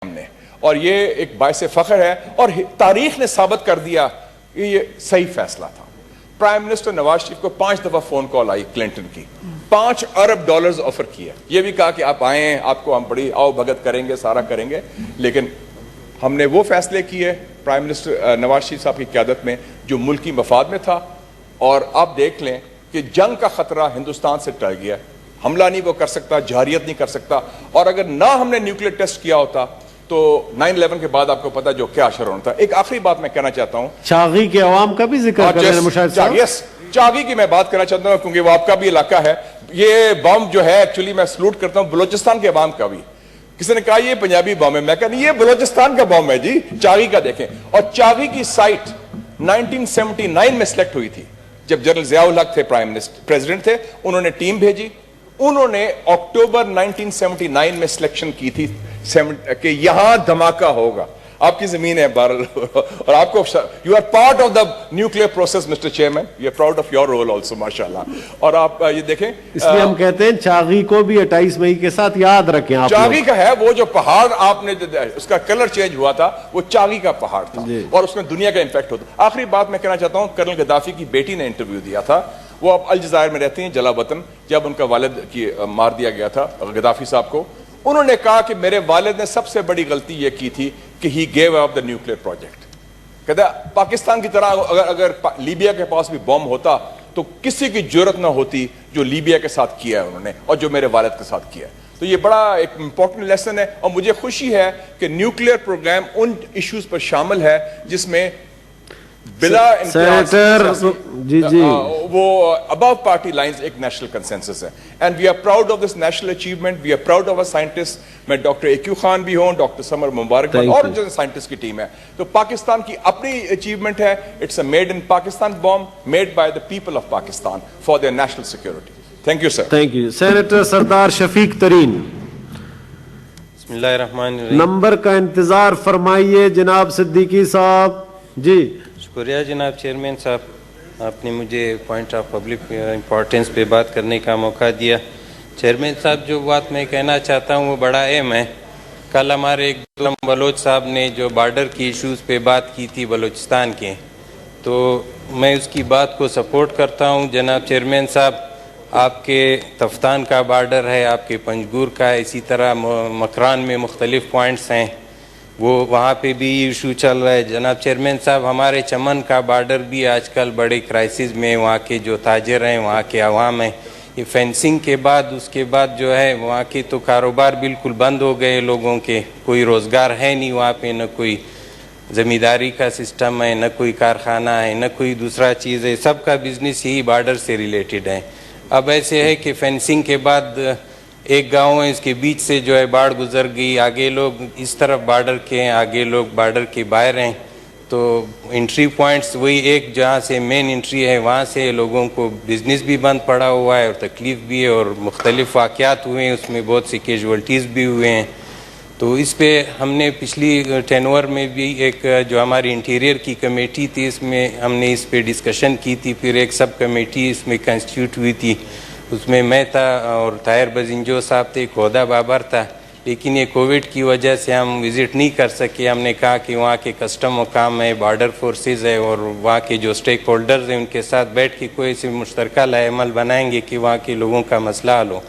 हमने, और ये एक बाइस फख्र है और तारीख ने साबित कर दिया कि ये सही फैसला था। प्राइम मिनिस्टर नवाज शरीफ को 5 दफा फोन कॉल आई क्लिंटन की, $5 अरब ऑफर किया, ये भी कहा कि आप आए, आपको हम बड़ी आओ भगत करेंगे, सारा करेंगे, लेकिन हमने वो फैसले किए प्राइम मिनिस्टर नवाज शरीफ साहब की क़यादत में जो मुल्की मफाद में था। और आप देख लें कि जंग का खतरा हिंदुस्तान से टल गया, हमला नहीं वो कर सकता, जारियत नहीं कर सकता। और अगर ना हमने न्यूक्लियर टेस्ट किया होता तो 9/11 के बाद आपको पता जो क्या असर होना था। एक आखिरी बात मैं कहना चाहता हूं, चागी के अवाम का भी जिक्र कर रहे हैं मुशाहिद साहब। यस, चागी की मैं बात करना चाहता हूं क्योंकि वो आपका भी इलाका है। ये बम जो है एक्चुअली मैं सलूट करता हूं बलोचिस्तान के अवाम का भी। किसी ने कहा ये पंजाबी बम है, मैं कहा नहीं, ये बलोचिस्तान का बम है जी, चागी का देखें। और चागी की साइट 1979 में सिलेक्ट हुई थी जब जनरल जियाउल हक थे प्राइम मिनिस्टर प्रेसिडेंट थे, उन्होंने टीम भेजी, उन्होंने अक्टूबर 1979 में सिलेक्शन की थी कि यहां धमाका होगा, आपकी जमीन है और आपको you are part of the nuclear process mister chairman, we are proud of your role also माशाल्लाह। और आप ये देखें, इसलिए हम कहते हैं चागी को भी 28 मई के साथ याद रखें। आप चागी का है वो जो पहाड़ आपने उसका कलर चेंज हुआ था, वो चागी का पहाड़ था और उसमें दुनिया का इंपैक्ट होता। आखिरी बात मैं कहना चाहता हूं, कर्नल गद्दाफी की बेटी ने इंटरव्यू दिया था, वो अब अल जज़ायर में रहती हैं, जला वतन, जब उनका वालिद की मार दिया गया था गद्दाफी साहब को। उन्होंने कहा कि मेरे वालिद ने सबसे बड़ी गलती यह की थी कि he gave up the nuclear project. कहता पाकिस्तान की तरह अगर लीबिया के पास भी बम होता तो किसी की जरूरत ना होती जो लीबिया के साथ किया है उन्होंने और जो मेरे वालिद के साथ किया है। तो ये बड़ा एक इंपॉर्टेंट लेसन है और मुझे खुशी है कि न्यूक्लियर प्रोग्राम उन इश्यूज पर शामिल है जिसमें बिला सेनेटर जी जी वो अबव पार्टी लाइंस एक नेशनल कंसेंसस है। And we are proud of this national achievement, we are proud of a scientist. मैं डॉक्टर एक्यू खान भी हूं, डॉक्टर समर मुबारक और जो साइंटिस्ट की टीम है। तो पाकिस्तान की अपनी अचीवमेंट है, it's a made in Pakistan bomb made by the people of Pakistan for their national security. Thank you sir. Thank you. Senator Sardar Shafiq Tareen, बिस्मिल्लाहिर्रहमानिर्रहीम। नंबर का इंतजार फरमाइए जनाब सिद्दीकी साहब जी। शुक्रिया जनाब चेयरमैन साहब, आपने मुझे पॉइंट ऑफ पब्लिक इम्पोर्टेंस पे बात करने का मौका दिया। चेयरमैन साहब, जो बात मैं कहना चाहता हूँ वो बड़ा अहम है। कल हमारे एक दोस्त बलोच साहब ने जो बॉर्डर की इश्यूज़ पे बात की थी बलूचिस्तान के, तो मैं उसकी बात को सपोर्ट करता हूँ। जनाब चेयरमैन साहब, आपके तफ्तान का बॉर्डर है, आपके पंजगूर का, इसी तरह मकरान में मुख्तलिफ पॉइंट्स हैं, वो वहाँ पे भी इशू चल रहा है। जनाब चेयरमैन साहब, हमारे चमन का बॉर्डर भी आजकल बड़े क्राइसिस में, वहाँ के जो ताजर हैं, वहाँ के अवाम हैं, ये फेंसिंग के बाद उसके बाद जो है वहाँ के तो कारोबार बिल्कुल बंद हो गए लोगों के, कोई रोज़गार है नहीं वहाँ पे, न कोई ज़मींदारी का सिस्टम है, न कोई कारखाना है, न कोई दूसरा चीज़ है, सबका बिजनेस यही बॉर्डर से रिलेटेड है। अब ऐसे है कि फेंसिंग के बाद एक गांव है, इसके बीच से जो है बाढ़ गुजर गई, आगे लोग इस तरफ बॉर्डर के हैं, आगे लोग बॉर्डर के बाहर हैं, तो एंट्री पॉइंट्स वही एक जहां से मेन एंट्री है वहां से लोगों को बिजनेस भी बंद पड़ा हुआ है और तकलीफ भी है और मुख्तलिफ वाक़यात हुए हैं, उसमें बहुत सी कैजुअल्टीज़ भी हुए हैं। तो इस पे हमने पिछली टेनवर में भी एक जो हमारी इंटीरियर की कमेटी थी, इसमें हमने इस पे डिस्कशन की थी, फिर एक सब कमेटी इसमें कंस्टिट्यूट हुई थी, उसमें मैं था और ताहिर बजिंजो साहब थे, खोदा बाबर था। लेकिन ये कोविड की वजह से हम विज़िट नहीं कर सके। हमने कहा कि वहाँ के कस्टम हुकाम है, बॉर्डर फोर्सेस है और वहाँ के जो स्टेक होल्डर्स हैं उनके साथ बैठ के कोई ऐसे मुश्तरका लाएमल बनाएंगे कि वहाँ के लोगों का मसला हल हो।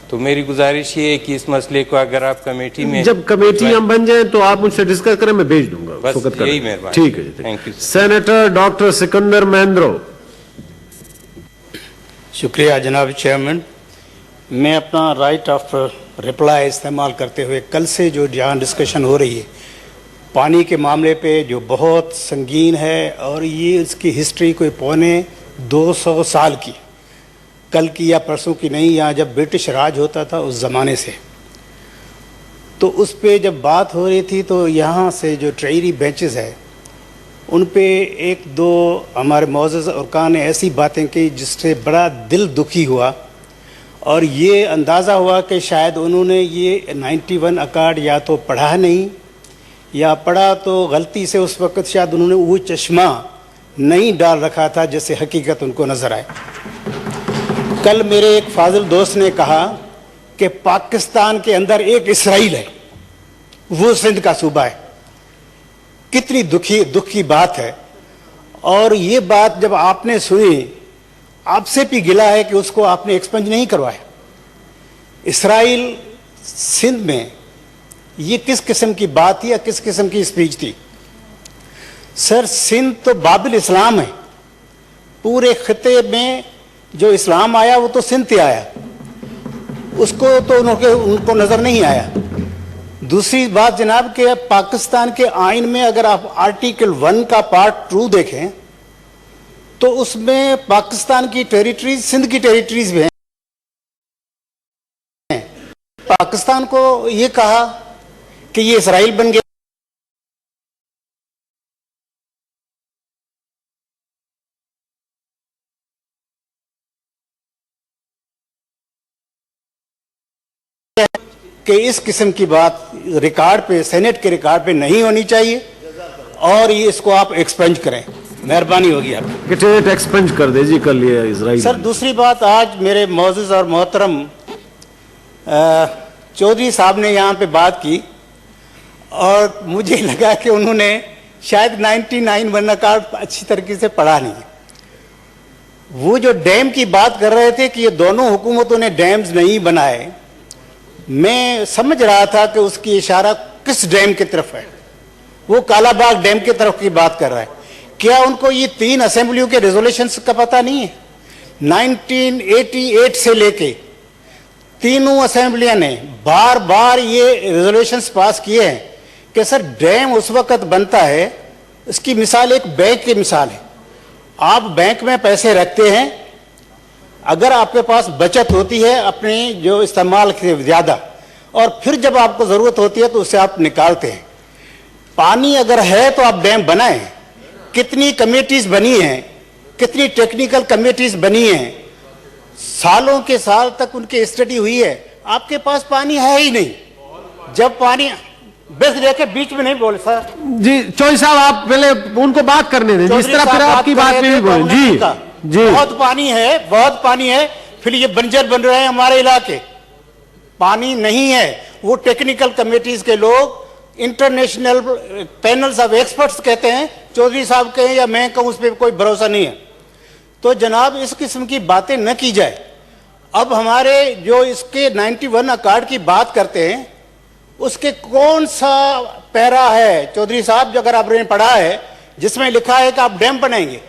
तो मेरी गुजारिश ये है कि इस मसले को अगर आप कमेटी में, जब कमेटी हम बन जाए तो आप मुझसे डिस्कस करें, मैं भेज दूंगा। बस यही मेहरबानी। ठीक है, thank you. Senator doctor Sikandar Mahendro. शुक्रिया जनाब चेयरमैन। मैं अपना राइट ऑफ रिप्लाई इस्तेमाल करते हुए कल से जो जहाँ डिस्कशन हो रही है पानी के मामले पे जो बहुत संगीन है और ये इसकी हिस्ट्री कोई पौने 200 साल की, कल की या परसों की नहीं, यहाँ जब ब्रिटिश राज होता था उस ज़माने से, तो उस पे जब बात हो रही थी तो यहाँ से जो ट्रेजरी बेंचेस है उन पे एक दो हमारे मौजूद अरकान ने ऐसी बातें की जिससे बड़ा दिल दुखी हुआ और ये अंदाज़ा हुआ कि शायद उन्होंने ये 91 अकार्ड या तो पढ़ा नहीं या पढ़ा तो गलती से उस वक़्त शायद उन्होंने वो चश्मा नहीं डाल रखा था जैसे हकीकत उनको नज़र आए। कल मेरे एक फाजिल दोस्त ने कहा कि पाकिस्तान के अंदर एक इसराइल है वो सिंध का सूबा है। कितनी दुख की बात है। और ये बात जब आपने सुनी, आपसे भी गिला है कि उसको आपने एक्सपंज नहीं करवाया। इसराइल सिंध में ये किस किस्म की बात थी या किस किस्म की स्पीच थी? सर, सिंध तो बाबिल इस्लाम है। पूरे खिते में जो इस्लाम आया वो तो सिंध से आया, उसको तो उनको नजर नहीं आया। दूसरी बात जनाब कि पाकिस्तान के आइन में अगर आप आर्टिकल 1 का पार्ट 2 देखें तो उसमें पाकिस्तान की टेरिटरीज सिंध की टेरिटरीज भी हैं। पाकिस्तान को ये कहा कि ये इसराइल बन गया। कि इस किस्म की बात रिकॉर्ड पे, सेनेट के रिकॉर्ड पे नहीं होनी चाहिए और ये इसको आप एक्सपेंज करें, मेहरबानी होगी आपकी। टेट एक्सपेंज कर दे जी, कर लिया इजराइल। सर, दूसरी बात, आज मेरे मोअज़्ज़िज़ और मोहतरम चौधरी साहब ने यहाँ पे बात की और मुझे लगा कि उन्होंने शायद 99 वन अकार्ड अच्छी तरीके से पढ़ा नहीं। वो जो डैम की बात कर रहे थे कि ये दोनों हुकूमतों ने डैम्स नहीं बनाए, मैं समझ रहा था कि उसकी इशारा किस डैम की तरफ है। वो कालाबाग डैम की तरफ की बात कर रहा है। क्या उनको ये 3 असेंबलियों के रेजोल्यूशंस का पता नहीं है? 1988 से लेके तीनों असेंबलियां ने बार बार ये रेजोल्यूशंस पास किए हैं कि सर डैम उस वक्त बनता है, इसकी मिसाल एक बैंक की मिसाल है। आप बैंक में पैसे रखते हैं, अगर आपके पास बचत होती है अपने जो इस्तेमाल से ज़्यादा, और फिर जब आपको ज़रूरत होती है तो उससे आप निकालते हैं। पानी अगर है तो आप डैम बनाएं। कितनी कमेटीज बनी हैं, कितनी टेक्निकल कमेटीज बनी हैं, सालों के साल तक उनकी स्टडी हुई है। आपके पास पानी है ही नहीं। जब पानी बस लेके बीच में नहीं बोले सर जी। चौधरी साहब, आप पहले उनको बात करने दें, जिस तरह फिर आपकी बात में भी बोले जी। जी, बहुत पानी है, बहुत पानी है, फिर ये बंजर बन रहे हैं हमारे इलाके। पानी नहीं है। वो टेक्निकल कमेटीज के लोग, इंटरनेशनल पैनल्स ऑफ एक्सपर्ट्स कहते हैं, चौधरी साहब कहें या मैं कहूं, उस पर कोई भरोसा नहीं है। तो जनाब इस किस्म की बातें न की जाए। अब हमारे जो इसके 91 अकार्ड की बात करते हैं, उसके कौन सा पैरा है चौधरी साहब, जो अगर आपने पढ़ा है, जिसमें लिखा है कि आप डैम बनाएंगे?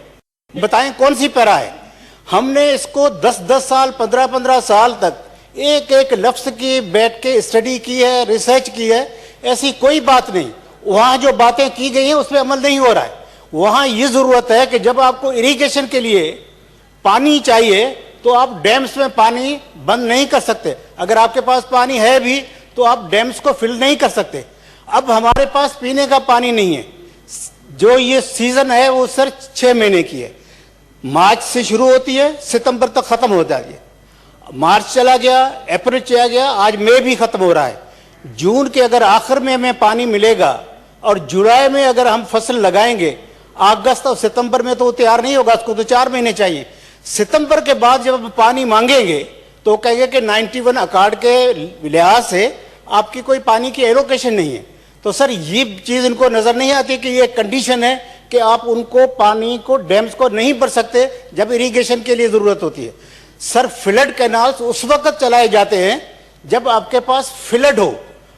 बताएं कौन सी पैरा है। हमने इसको 10-10 साल, 15-15 साल तक एक एक लफ्ज की बैठ के स्टडी की है, रिसर्च की है। ऐसी कोई बात नहीं। वहां जो बातें की गई हैं उस पर अमल नहीं हो रहा है। वहां ये जरूरत है कि जब आपको इरिगेशन के लिए पानी चाहिए तो आप डैम्स में पानी बंद नहीं कर सकते। अगर आपके पास पानी है भी तो आप डैम्स को फिल नहीं कर सकते। अब हमारे पास पीने का पानी नहीं है। जो ये सीजन है वो सर 6 महीने की है। मार्च से शुरू होती है, सितंबर तक खत्म हो जाती है। मार्च चला गया, अप्रैल चला गया, आज मई भी खत्म हो रहा है। जून के अगर आखिर में हमें पानी मिलेगा और जुलाई में अगर हम फसल लगाएंगे, अगस्त और सितंबर में तो वो तैयार नहीं होगा, उसको तो 4 महीने चाहिए। सितंबर के बाद जब हम पानी मांगेंगे तो कहेंगे कि 91 अकार्ड के लिहाज से आपकी कोई पानी की एलोकेशन नहीं है। तो सर ये चीज इनको नजर नहीं आती कि ये कंडीशन है कि आप उनको पानी को, डैम्स को नहीं भर सकते जब इरिगेशन के लिए जरूरत होती है। सर फ्लड कैनाल्स उस वक्त चलाए जाते हैं जब आपके पास फ्लड हो,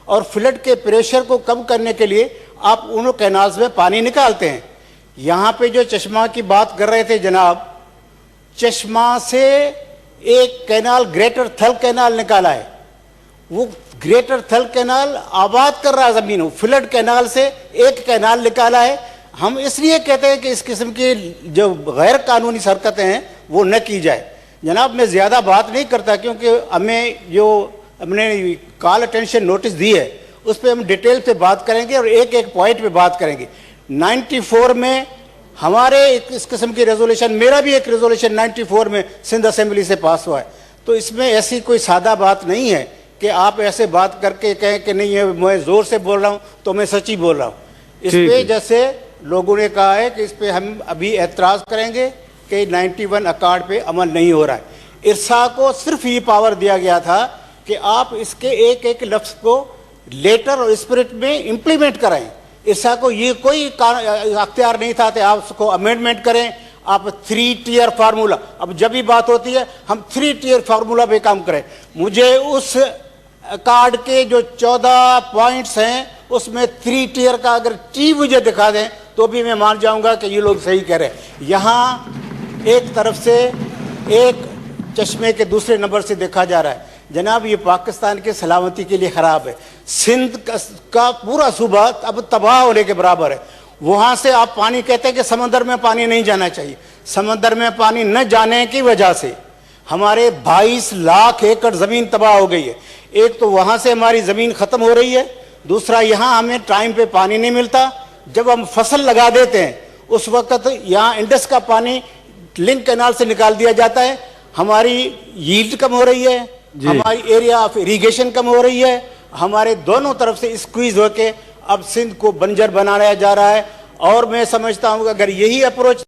और फ्लड के प्रेशर को कम करने के लिए आप उन कैनाल्स में पानी निकालते हैं। यहां पे जो चश्मा की बात कर रहे थे जनाब, चश्मा से एक कैनाल ग्रेटर थल कैनाल निकाला है। वो ग्रेटर थल कैनाल आबाद कर रहा है जमीन। फ्लड कैनाल से एक कैनाल निकाला है। हम इसलिए कहते हैं कि इस किस्म की जो गैर कानूनी हरकतें हैं वो न की जाए। जनाब मैं ज्यादा बात नहीं करता क्योंकि हमें जो हमने कॉल अटेंशन नोटिस दी है उस पर हम डिटेल से बात करेंगे और एक एक पॉइंट पे बात करेंगे। 94 में हमारे इस किस्म की रेजोल्यूशन, मेरा भी एक रेजोल्यूशन 94 में सिंध असेंबली से पास हुआ है। तो इसमें ऐसी कोई सादा बात नहीं है कि आप ऐसे बात करके कहें कि नहीं है मैं जोर से बोल रहा हूं तो मैं सच्ची बोल रहा हूं। इस पे जैसे लोगों ने कहा है कि इस पे हम अभी एतराज करेंगे कि 91 अकार्ड पे अमल नहीं हो रहा है। इरसा को सिर्फ ये पावर दिया गया था कि आप इसके एक एक लफ्ज को लेटर और स्पिरिट में इंप्लीमेंट करें। ऐसा को ये कोई अख्तियार नहीं था कि आप उसको अमेंडमेंट करें, आप 3 टियर फार्मूला, अब जब भी बात होती है हम 3 टियर फार्मूला पे काम करें। मुझे उस कार्ड के जो 14 पॉइंट्स हैं उसमें 3 टियर का अगर टी मुझे दिखा दें तो भी मैं मान जाऊंगा कि ये लोग सही कह रहे हैं। यहाँ एक तरफ से एक चश्मे के दूसरे नंबर से देखा जा रहा है। जनाब ये पाकिस्तान के सलामती के लिए ख़राब है। सिंध का पूरा सूबा अब तबाह होने के बराबर है। वहाँ से आप पानी कहते हैं कि समंदर में पानी नहीं जाना चाहिए। समंदर में पानी न जाने की वजह से हमारे 22 लाख एकड़ ज़मीन तबाह हो गई है। एक तो वहाँ से हमारी ज़मीन ख़त्म हो रही है, दूसरा यहाँ हमें टाइम पे पानी नहीं मिलता। जब हम फसल लगा देते हैं उस वक्त यहाँ इंडस का पानी लिंक कैनाल से निकाल दिया जाता है, हमारी यील्ड कम हो रही है, हमारी एरिया ऑफ इरिगेशन कम हो रही है, हमारे दोनों तरफ से स्क्वीज होके अब सिंध को बंजर बनाया जा रहा है। और मैं समझता हूँ कि अगर यही अप्रोच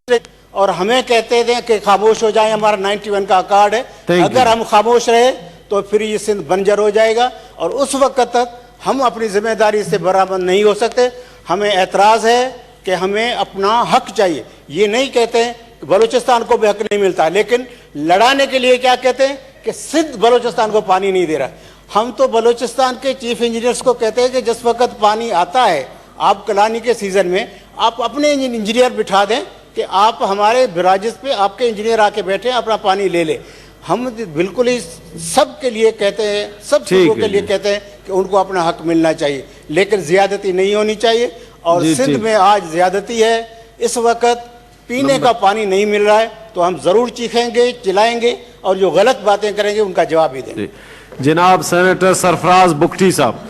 और हमें कहते थे कि खामोश हो जाए, हमारा 91 का कार्ड है, अगर हम खामोश रहे तो फिर ये सिंध बंजर हो जाएगा और उस वक्त तक हम अपनी जिम्मेदारी से बराबर नहीं हो सकते। हमें एतराज़ है कि हमें अपना हक चाहिए। ये नहीं कहते हैं कि बलूचिस्तान को भी हक नहीं मिलता, लेकिन लड़ाने के लिए क्या कहते हैं कि सिंध बलूचिस्तान को पानी नहीं दे रहा। हम तो बलूचिस्तान के चीफ इंजीनियर्स को कहते हैं कि जिस वक्त पानी आता है आप कलानी के सीज़न में आप अपने इंजीनियर बिठा दें कि आप हमारे बराजिस पे आपके इंजीनियर आके बैठे अपना पानी ले ले। हम बिल्कुल ही सब के लिए कहते हैं, सब चीज़ों के लिए कहते हैं कि उनको अपना हक मिलना चाहिए, लेकिन ज़्यादती नहीं होनी चाहिए। और सिंध में आज ज़्यादती है। इस वक्त पीने का पानी नहीं मिल रहा है तो हम ज़रूर चीखेंगे, चिल्लाएंगे और जो गलत बातें करेंगे उनका जवाब भी देंगे। जनाब सेनेटर सरफराज बुगटी साहब,